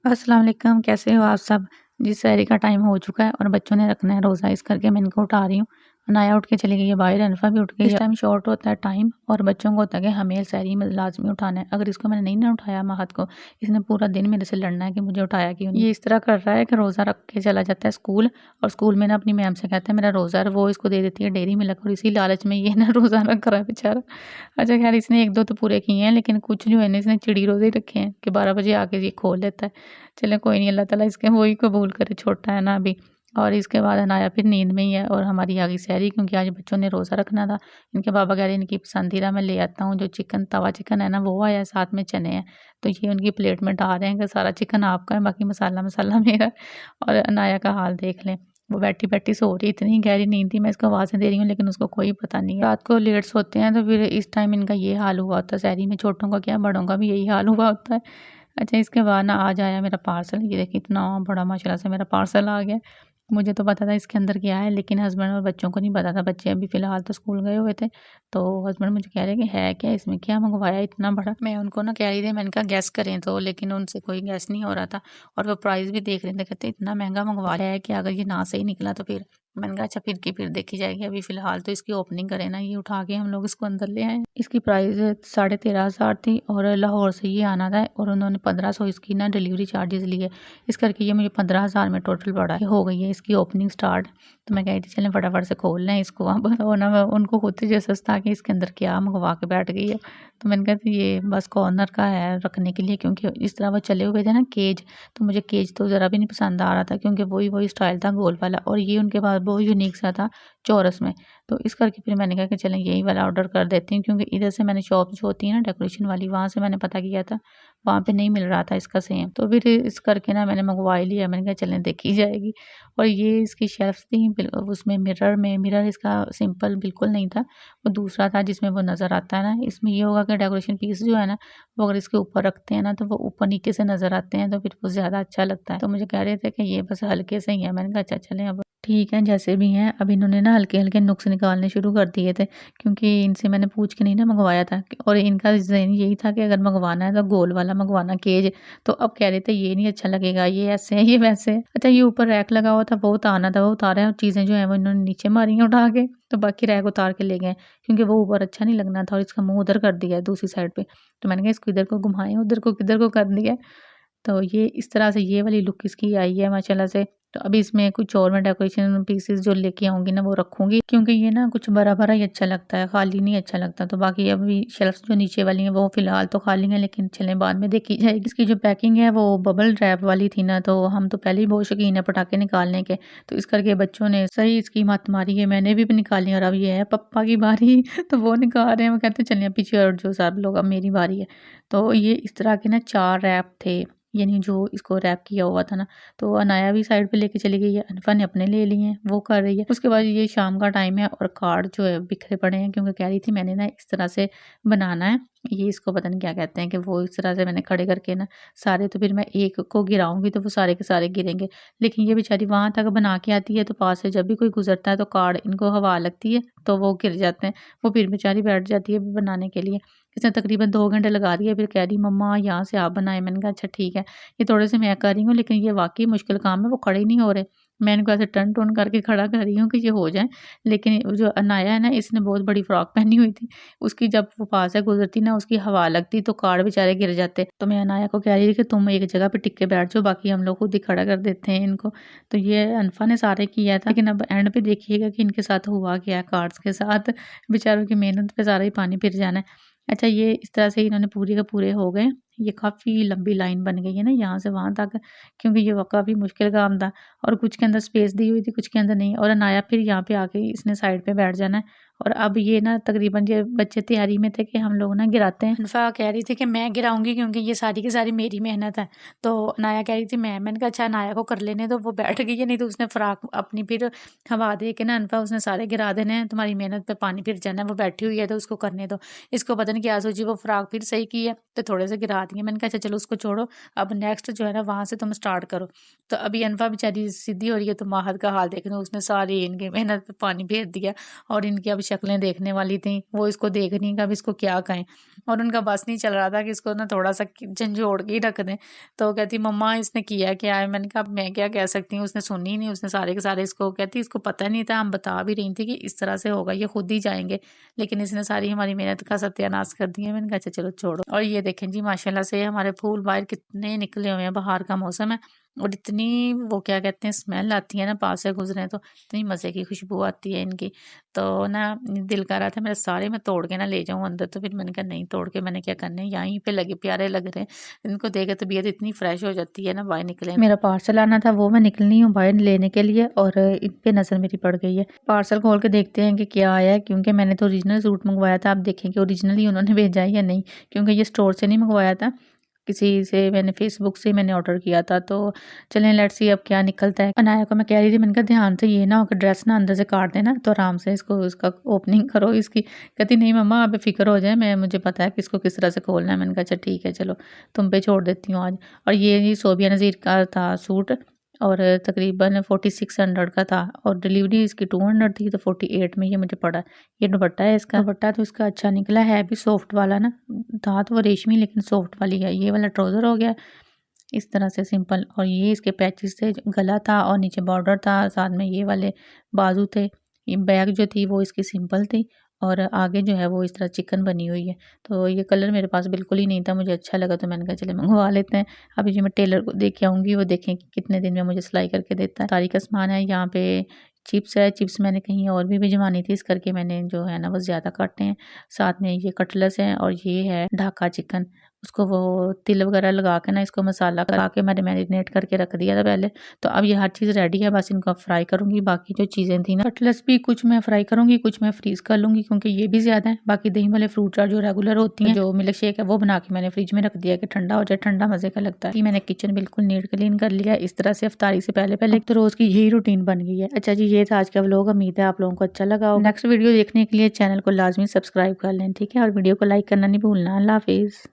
अस्सलाम वालेकुम, कैसे हो आप सब? जी, सहरी का टाइम हो चुका है और बच्चों ने रखना है रोज़ा, इस करके मैं इनको उठा रही हूँ। अनाया उठ के चली गई है बाहर, अनफ़ा भी उठ गई है। इस टाइम शॉर्ट होता है टाइम और बच्चों को होता है कि हमें सहरी में लाज़मी उठाना है। अगर इसको मैंने नहीं ना उठाया महद को, इसने पूरा दिन मेरे से लड़ना है कि मुझे उठाया क्यों नहीं। ये इस तरह कर रहा है कि रोज़ा रख के चला जाता है स्कूल और स्कूल में ना अपनी मैम से कहता है मेरा रोज़ा है, वो इसको दे देती है डेयरी मिल्क और इसी लालच में ये ना रोज़ा रख रहा है बेचारा। अच्छा ख़ैर इसने 1-2 तो पूरे किए हैं, लेकिन कुछ जो है ना इसने चिड़ी रोज़े ही रखे हैं कि 12 बजे आके ये खोल लेता है। चलें कोई नहीं, अल्लाह ताला इसके वही कबूल करे, छोटा है ना अभी। और इसके बाद अनाया फिर नींद में ही है और हमारी आ गई सहरी, क्योंकि आज बच्चों ने रोज़ा रखना था। इनके पापा कह रहे हैं इनकी पसंदीदा मैं ले आता हूँ जो चिकन, तवा चिकन है ना वो आया है, साथ में चने हैं। तो ये उनकी प्लेट में डाल रहे हैं कि सारा चिकन आपका है, बाकी मसाला मसाला मेरा है। और अनाया का हाल देख लें, वो बैठी-बैठी सो रही, इतनी गहरी नींद थी, मैं इसको आवाज़ें दे रही हूँ लेकिन उसको कोई पता नहीं है। रात को लेट सोते हैं तो फिर इस टाइम इनका ये हाल हुआ होता है सहरी में, छोटों का क्या बड़ों का भी यही हाल हुआ होता है। अच्छा, इसके बाद ना आज आया मेरा पार्सल, ये देखिए इतना बड़ा माशाल्लाह से मेरा पार्सल आ गया। मुझे तो पता था इसके अंदर क्या है, लेकिन हस्बैंड और बच्चों को नहीं पता था। बच्चे अभी फ़िलहाल तो स्कूल गए हुए थे, तो हस्बैंड मुझे कह रहे हैं कि है क्या इसमें, क्या मंगवाया इतना बड़ा? मैं उनको ना कह रही थी, मैंने कहा गेस करें तो, लेकिन उनसे कोई गेस नहीं हो रहा था और वो प्राइस भी देख रहे थे। कहते इतना महँगा मंगवाया है कि अगर ये ना सही निकला तो फिर? मैंने कहा अच्छा फिर की फिर देखी जाएगी, अभी फ़िलहाल तो इसकी ओपनिंग करें ना, ये उठा के हम लोग इसको अंदर ले आए। इसकी प्राइस 13,500 थी और लाहौर से ये आना था और उन्होंने 1500 इसकी ना डिलीवरी चार्जेस लिए। इस करके ये मुझे 15,000 में टोटल पड़ा है। हो गई है इसकी ओपनिंग स्टार्ट। तो मैं कह रही थी चलें फटाफट से खोल लें इसको अब। और ना उनको खुद ही जैसा था कि इसके अंदर क्या मंगवा के बैठ गई है। तो मैंने कहा थी ये बस कॉर्नर का है रखने के लिए, क्योंकि इस तरह वो चले हुए थे ना केज, तो मुझे केज तो ज़रा भी नहीं पसंद आ रहा था, क्योंकि वही स्टाइल था गोल वाला और ये उनके पास बहुत यूनिक सा था चौरस में। तो इस करके फिर मैंने कहा कि चलें यही वाला ऑर्डर कर देती हूँ, क्योंकि इधर से मैंने शॉप जो होती है ना डेकोरेशन वाली, वहाँ से मैंने पता किया था, वहाँ पे नहीं मिल रहा था इसका सेम। तो फिर इस करके ना मैंने मंगवा ही लिया। मैंने कहा चलें देखी जाएगी। और ये इसकी शेल्फ्स थी उसमें मिरर इसका सिंपल बिल्कुल नहीं था, वो दूसरा था जिसमें वो नज़र आता है ना। इसमें ये होगा कि डेकोरेशन पीस जो है ना, वो अगर इसके ऊपर रखते हैं ना तो वो ऊपर नीचे से नज़र आते हैं, तो फिर वो ज़्यादा अच्छा लगता है। तो मुझे कह रहे थे कि ये बस हल्के से ही है। मैंने कहा अच्छा चलें अब ठीक है जैसे भी हैं। अब इन्होंने ना हल्के-हल्के नुक्स निकालने शुरू कर दिए थे, क्योंकि इनसे मैंने पूछ के नहीं ना मंगवाया था और इनका ज़हन यही था कि अगर मंगवाना है तो गोल वाला मंगवाना केज। तो अब कह रहे थे ये नहीं अच्छा लगेगा, ये ऐसे है, ये वैसे है। अच्छा, ये ऊपर रैक लगा हुआ था, वो उतारना था, वो उतारा है और चीज़ें जो हैं वो इन्होंने नीचे मारी हैं उठा के, तो बाकी रैक उतार के ले गए, क्योंकि वो ऊपर अच्छा नहीं लगना था और इसका मुँह उधर कर दिया है दूसरी साइड पे। तो मैंने कहा इसको इधर को घुमाएँ, उधर को किधर को कर दिया है। तो ये इस तरह से ये वाली लुक इसकी आई है माशाल्लाह से। तो अभी इसमें कुछ और मैं डेकोरेशन पीसेस जो लेके आऊँगी ना वो रखूँगी, क्योंकि ये ना कुछ भरा-भरा ही अच्छा लगता है, खाली नहीं अच्छा लगता। तो बाकी अभी शेल्फ्स जो नीचे वाली हैं वो फ़िलहाल तो खाली हैं, लेकिन चलें बाद में देखी जाएगी। इसकी जो पैकिंग है वो बबल रैप वाली थी ना, तो हम तो पहले ही बहुत शौकीन हैं पटाखे निकालने के। तो इस करके बच्चों ने सही इसकी मत मारी है, मैंने भी निकाली और अब ये है पप्पा की बारी। तो वो निकाल रहे हैं, वो कहते हैं चलिए पीछे हट जाओ सब लोग, अब मेरी बारी है। तो ये इस तरह के ना 4 रैप थे, यानी जो इसको रैप किया हुआ था ना, तो अनाया भी साइड पे लेके चली गई है, अनफ़ा ने अपने ले लिए हैं, वो कर रही है। उसके बाद ये शाम का टाइम है और कार्ड जो है बिखरे पड़े हैं, क्योंकि कह रही थी मैंने ना इस तरह से बनाना है, ये इसको पता नहीं क्या कहते हैं, कि वो इस तरह से मैंने खड़े करके ना सारे, तो फिर मैं एक को गिराऊँगी तो वो सारे के सारे गिरेंगे। लेकिन ये बेचारी वहाँ तक बना के आती है तो पास से जब भी कोई गुज़रता है तो कार्ड इनको हवा लगती है, तो वो गिर जाते हैं। वो फिर बेचारी बैठ जाती है बनाने के लिए। इसने तकरीबन 2 घंटे लगा दिए, फिर कह रही मम्मा यहाँ से आप बनाएँ। मैंने कहा अच्छा ठीक है। ये थोड़े से मैं कर रही हूँ, लेकिन ये वाक़ई मुश्किल काम है, वो खड़े ही नहीं हो रहे। मैं इनको ऐसे टर्न-टुर्न करके खड़ा कर रही हूँ कि ये हो जाएँ, लेकिन जो अनाया है ना, इसने बहुत बड़ी फ्रॉक पहनी हुई थी, उसकी जब वो पास से गुज़रती ना, उसकी हवा लगती तो कार्ड बेचारे गिर जाते। तो मैं अनाया को कह रही थी कि तुम एक जगह पे टिक के बैठ जाओ, बाकी हम लोग खुद ही खड़ा कर देते हैं इनको। तो ये अनफ़ा ने सारे किया था, लेकिन अब एंड पे देखिएगा कि इनके साथ हुआ क्या है कार्ड्स के साथ। बेचारों की मेहनत पे सारा ही पानी फिर जाना है। अच्छा, ये इस तरह से इन्होंने पूरे के पूरे हो गए। ये काफ़ी लंबी लाइन बन गई है ना यहाँ से वहाँ तक, क्योंकि ये काफ़ी मुश्किल काम था और कुछ के अंदर स्पेस दी हुई थी, कुछ के अंदर नहीं। और अनाया फिर यहाँ पे आके इसने साइड पे बैठ जाना है और अब ये ना तकरीबन ये बच्चे तैयारी में थे कि हम लोग ना गिराते हैं। अनफा कह रही थी कि मैं गिराऊंगी क्योंकि ये सारी की सारी मेरी मेहनत है। तो अनाया कह रही थी मैंने कहा अच्छा अनाया को कर लेने, तो वो बैठ गई है, नहीं तो उसने फ्राक अपनी फिर हवा दे के ना अनफा उसने सारे गिरा देने हैं, तुम्हारी मेहनत पे पानी फिर जाना है, वो बैठी हुई है तो उसको करने दो। इसको पता नहीं क्या सोची, वो फ्राक फिर सही की है तो थोड़े से गिरा दिए। मैंने कहा अच्छा चलो उसको छोड़ो, अब नेक्स्ट जो है ना वहां से तुम स्टार्ट करो। तो अभी अनफा बेचारी सीधी हो रही है, तो माहद का हाल देख लो, उसने सारी इनकी मेहनत पे पानी फेर दिया और इनकी अब शक्लें देखने वाली थी वो इसको देख रही कि अब इसको क्या कहें, और उनका बस नहीं चल रहा था कि इसको ना थोड़ा सा झंझोड़ के ही रख दें। तो कहती मम्मा इसने किया क्या है। मैंने कहा मैं क्या कह सकती हूँ, उसने सुनी नहीं, उसने सारे के सारे इसको कहती इसको पता नहीं था, हम बता भी रही थी कि इस तरह से होगा, ये खुद ही जाएंगे, लेकिन इसने सारी हमारी मेहनत का सत्यानाश कर दिया। मैंने कहा अच्छा चलो छोड़ो। और ये देखें जी माशाल्लाह से हमारे फूल बाहर कितने निकले हुए हैं, बाहर का मौसम है और इतनी वो क्या कहते हैं स्मेल आती है ना, पास से गुजरे तो इतनी मज़े की खुशबू आती है इनकी। तो ना दिल कर रहा था मेरे सारे मैं तोड़ के ना ले जाऊं अंदर, तो फिर मैंने कहा नहीं, तोड़ के मैंने क्या करना है, यहीं पे लगे प्यारे लग रहे हैं, इनको देख के तबीयत इतनी फ्रेश हो जाती है ना। बाहर निकले, मेरा पार्सल आना था, वो मैं निकलनी हूँ बाहर लेने के लिए और इन पे नज़र मेरी पड़ गई है। पार्सल खोल के देखते हैं कि क्या आया है, क्योंकि मैंने तो ओरिजिनल सूट मंगवाया था। आप देखें कि ओरिजिनल ही उन्होंने भेजा है या नहीं, क्योंकि ये स्टोर से नहीं मंगवाया था, किसी से मैंने फेसबुक से मैंने ऑर्डर किया था। तो चलें लेट्स सी अब क्या निकलता है। अनाया को मैं कह रही थी, मैंने कहा ध्यान से ये ना हो कि ड्रेस ना अंदर से काट देना, तो आराम से इसको इसका ओपनिंग करो इसकी। कहती नहीं मम्मा आप फिक्र हो जाए, मैं मुझे पता है कि इसको किस तरह से खोलना है। मैंने कहा अच्छा ठीक है चलो तुम पे छोड़ देती हूँ आज। और ये सोबिया नज़ीर का था सूट और तकरीबन 4600 का था और डिलीवरी इसकी 200 थी, तो 48 में ये मुझे पड़ा। ये दुपट्टा है इसका, दुपट्टा तो इसका अच्छा निकला है भी सॉफ्ट वाला ना, था तो वो रेशमी लेकिन सॉफ्ट वाली है। ये वाला ट्राउज़र हो गया इस तरह से सिंपल, और ये इसके पैचेस थे, गला था और नीचे बॉर्डर था, साथ में ये वाले बाजू थे। ये बैक जो थी वो इसकी सिंपल थी और आगे जो है वो इस तरह चिकन बनी हुई है। तो ये कलर मेरे पास बिल्कुल ही नहीं था, मुझे अच्छा लगा तो मैंने कहा चले मंगवा लेते हैं। अभी जो मैं टेलर को देख के आऊँगी वो देखें कि कितने दिन में मुझे सिलाई करके देता है। सारी का सामान है यहाँ पे। चिप्स है, चिप्स मैंने कहीं और भी भिजवानी थी, इस करके मैंने जो है ना वो ज़्यादा काटे हैं। साथ में ये कटलेट्स हैं और ये है ढाका चिकन, उसको वो तिल वगैरह लगा के ना इसको मसाला लगा के मैंने मैरिनेट करके रख दिया था पहले। तो अब ये हर चीज़ रेडी है, बस इनको फ्राई करूँगी। बाकी जो चीज़ें थी ना कटलेट्स भी कुछ मैं फ्राई करूँगी, कुछ मैं फ्रीज़ कर लूँगी क्योंकि ये भी ज़्यादा है। बाकी दही वाले फ्रूट जो रेगुलर होती हैं, जो मिल्क शेक है वो बना के मैंने फ्रिज में रख दिया कि ठंडा हो जाए, ठंडा मज़े का लगता है। कि मैंने किचन बिल्कुल नीट क्लीन कर लिया इस तरह से इफ्तारी से पहले पहले, तो रोज़ की यही रूटीन बन गई है। अच्छा जी ये था आज का व्लॉग, उम्मीद है आप लोगों को अच्छा लगा होगा। नेक्स्ट वीडियो देखने के लिए चैनल को लाजमी सब्सक्राइब कर लें, ठीक है, और वीडियो को लाइक करना नहीं भूलना। अल्लाह हाफिज़।